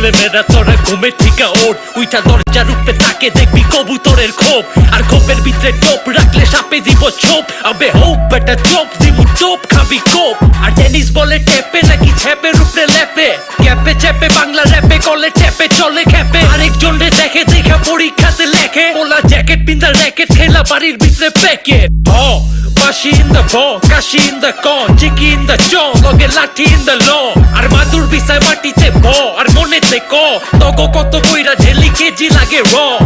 ছেলে মেয়েরা তোরা ঘুমে ঠিকা ওঠ উইটা দরজার উপরে তাকে দেখবি কবুতরের খোপ আর খোপের ভিতরে টোপ রাখলে সাপে দিব ছোপ আবে হোপ বেটা চোপ দিব টোপ খাবি কোপ আর টেনিস বলে টেপে নাকি ছেপের উপরে লেপে ক্যাপে চেপে বাংলা র্যাপে কলে টেপে চলে খেপে আরেকজন রে দেখে দেখা পরীক্ষাতে লেখে ওলা জ্যাকেট পিন্দা র্যাকেট খেলা বাড়ির ভিতরে packet Bashi in the ball, kashi in the con, chiki in the chon, loge lathi in the law. Ar madur bisay matite bo, ar monete ko, togo koto koira jeli keji lage raw.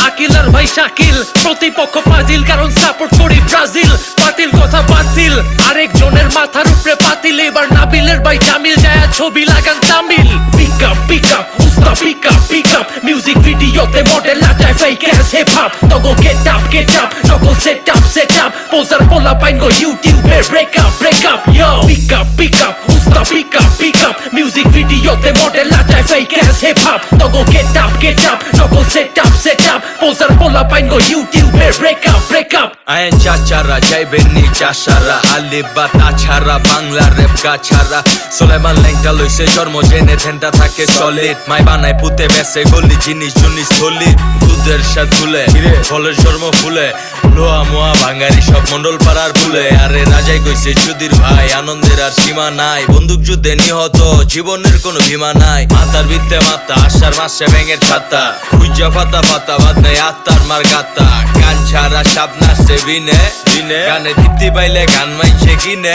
Akil ar bhai Shakil, protipokho Fazil, karon support kori Brazil, patil kotha batil, arek joner mathar upre patil, ebar Nabiler bhai Jamil jaya chobi lagan Tamil. Pick up, usta pick up, music video te model lajay fake ass hip hop, togo get up, togo set up, poser pola pain go YouTube e break up, yo. Pick up, usta pick up, music video te model lajay fake ass hip hop, togo get up, togo set up, poser pola pain go YouTube e break up. আইন চাচারা যাইবেননি চাষারা আলিবা তাছাড়া Bangla rape গাছারা Soleman ল্যাংটা লইছে জন্ম জেনে ধ্যানটা থাকে solid মাই বানায় পুতে বেসে গলি জিনিস সলিড দুধের সাথ ফুলে ফলের জন্ম ফুলে লোয়া মোয়া ভাঙ্গারি সব মন্ডল পাড়ার ফুলে আরে রাজাই কইছে সুধীর ভাই আনন্দের আর সীমা নাই বন্দুক যুদ্ধে নিহত জীবনের কোনো ভীমা নাই মাথার ভিত্তে মাথা আশার মাসে ব্যাঙের ছাতা খুঁজা ফাতা বাদ নাই আত্মার মার গাতা গান ছাড়া সাপ নাচছে বিনে গানে দীপ্তি পাইলে গান মাইছে কিনে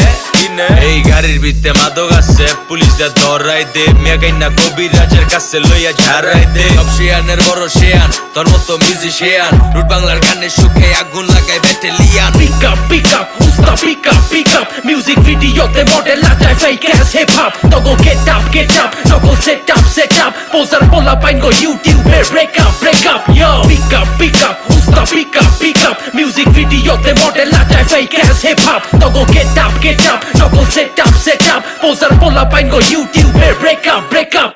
এই গাড়ির ভিত্তে মাদক আছে পুলিশদের ধরাই দে মেগাইনা কবিরাজের কাছে লইয়া ঝাড়াই দে সব শিয়ানের বড় শিয়ান তোর মতো মিউজিশিয়ান রুট বাংলার গানে সুখে আগুন লাগাই battalion Pick up, usta pick up, music video te model lajay fake ass hip hop, togo get up, togo set up, poser pola pain go YouTube e break up, yo. Pick up, usta pick up, music video te model lajay fake ass hip hop, togo get up, togo set up, poser pola pain go YouTube e break up.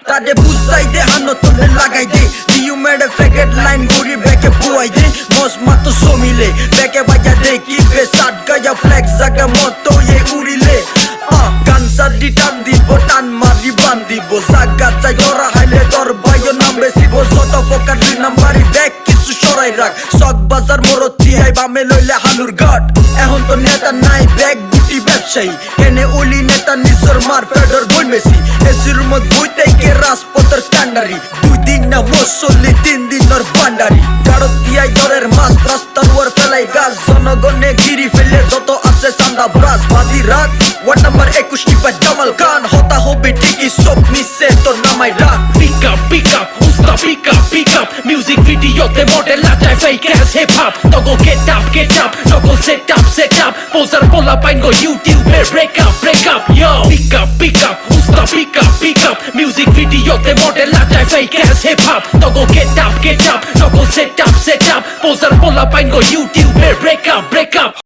Tade buzai de hano tole lagai de, you made a faggot line guri beke buai de, mos mato somile, beke baja de kibe sat gaya flex zaga moto ye urile. Kansar di tan dibo tan mari bandibo, zaga chai dora haile dor bayo nambe sibo, soto fokar di nambari back kisu shorai rak, sok bazar moroti hai bame loile halur gat. Ehon to neta nai back guti ব্যবসায়ী কেনে ওলি নেতা নিজর মার feeder বই Messi এসির মত বইতে কে রাজপথের কান্ডারি 2 দিন না মুসল্লি 3 দিন নর বান্ডারি গাড়ত দিয়াই দরের মাছ রাস্তার ওর ফেলাই গাছ জনগণে গিরি ফেলে যত আছে চান্দা ব্রাস বাদি রাত ওয়ার্ড নাম্বার 21 টিপা জামাল খান হতা হবে ঠিকই সব নিচে তোর নামাই রাখ Pick up, usta pick up, music video te model lajay fake ass hip hop, togo get up, togo set up, poser pola pain go YouTube e break up, yo. Pick up, usta pick up, music video te model lajay fake ass hip hop, togo get up, togo set up, poser pola pain go YouTube e break up.